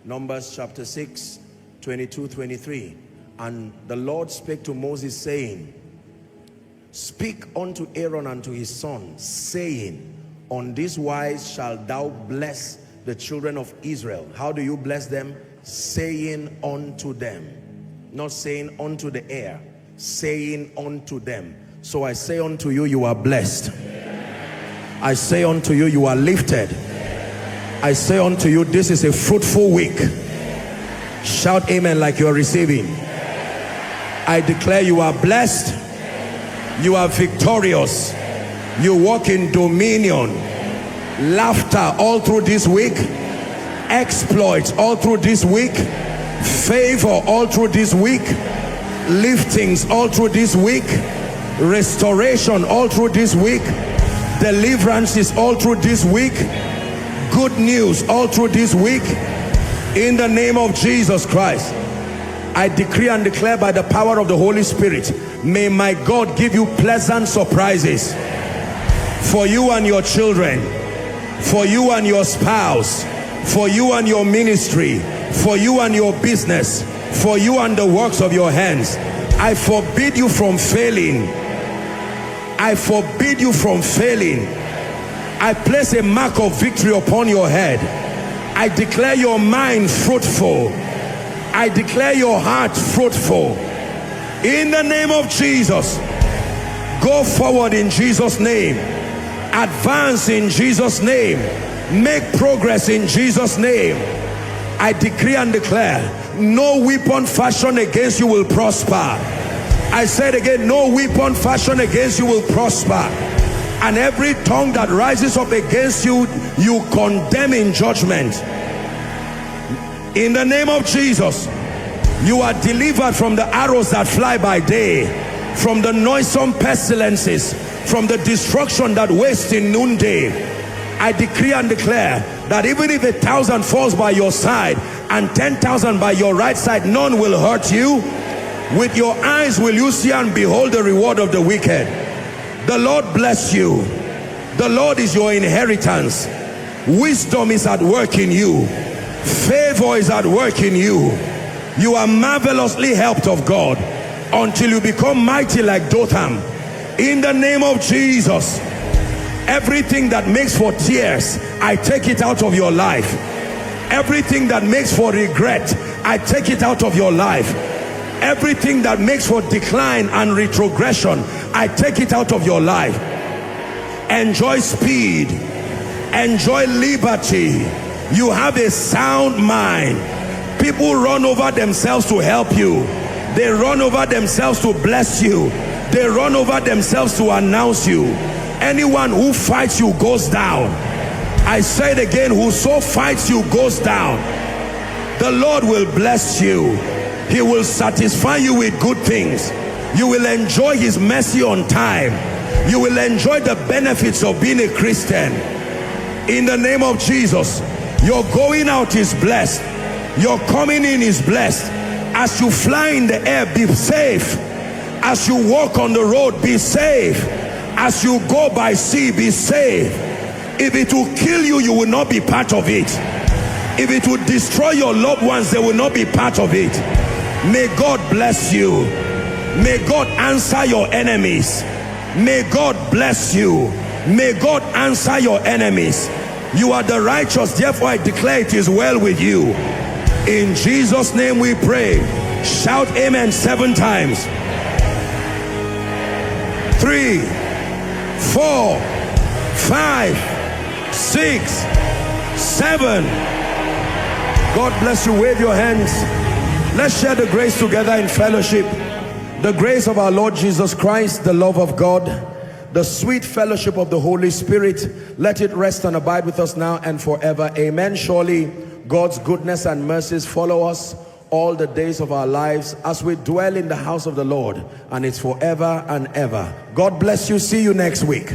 Numbers chapter 6, 22, 23. And the Lord spake to Moses, saying, speak unto Aaron and to his son, saying, on this wise shalt thou bless the children of Israel. How do you bless them? Saying unto them. Not saying unto the air, saying unto them. So I say unto you, you are blessed. I say unto you, you are lifted. I say unto you, this is a fruitful week. Shout amen like you are receiving. I declare you are blessed. You are victorious. You walk in dominion. Laughter all through this week. Exploits all through this week. Favor all through this week. Liftings all through this week. Restoration all through this week. Deliverances all through this week. Good news all through this week. In the name of Jesus Christ, I decree and declare by the power of the Holy Spirit, may my God give you pleasant surprises for you and your children, for you and your spouse, for you and your ministry, for you and your business, for you and the works of your hands. I forbid you from failing. I forbid you from failing. I place a mark of victory upon your head. I declare your mind fruitful. I declare your heart fruitful. In the name of Jesus, go forward in Jesus' name. Advance in Jesus' name. Make progress in Jesus' name. I decree and declare, no weapon fashioned against you will prosper. I said again, no weapon fashioned against you will prosper. And every tongue that rises up against you, you condemn in judgment. In the name of Jesus, you are delivered from the arrows that fly by day, from the noisome pestilences, from the destruction that wastes in noonday. I decree and declare that even if 1,000 falls by your side and 10,000 by your right side, none will hurt you. With your eyes will you see and behold the reward of the wicked. The Lord bless you. The Lord is your inheritance. Wisdom is at work in you. Favor is at work in you. You are marvelously helped of God until you become mighty like Dotham. In the name of Jesus, everything that makes for tears, I take it out of your life. Everything that makes for regret, I take it out of your life. Everything that makes for decline and retrogression, I take it out of your life. Enjoy speed. Enjoy liberty. You have a sound mind. People run over themselves to help you. They run over themselves to bless you. They run over themselves to announce you. Anyone who fights you goes down. I say it again, whoso fights you goes down. The Lord will bless you. He will satisfy you with good things. You will enjoy his mercy on time. You will enjoy the benefits of being a Christian. In the name of Jesus, your going out is blessed. Your coming in is blessed. As you fly in the air, be safe. As you walk on the road, be safe. As you go by sea, be safe. If it will kill you, you will not be part of it. If it will destroy your loved ones, they will not be part of it. May God bless you. May God answer your enemies. May God bless you. May God answer your enemies. You are the righteous, therefore I declare it is well with you. In Jesus' name we pray. Shout amen 7 times. 3, 4, 5, 6, 7. God bless you. Wave your hands. Let's share the grace together in fellowship. The grace of our Lord Jesus Christ, the love of God, the sweet fellowship of the Holy Spirit, let it rest and abide with us now and forever. Amen. Surely God's goodness and mercies follow us all the days of our lives as we dwell in the house of the Lord, and it's forever and ever. God bless you. See you next week.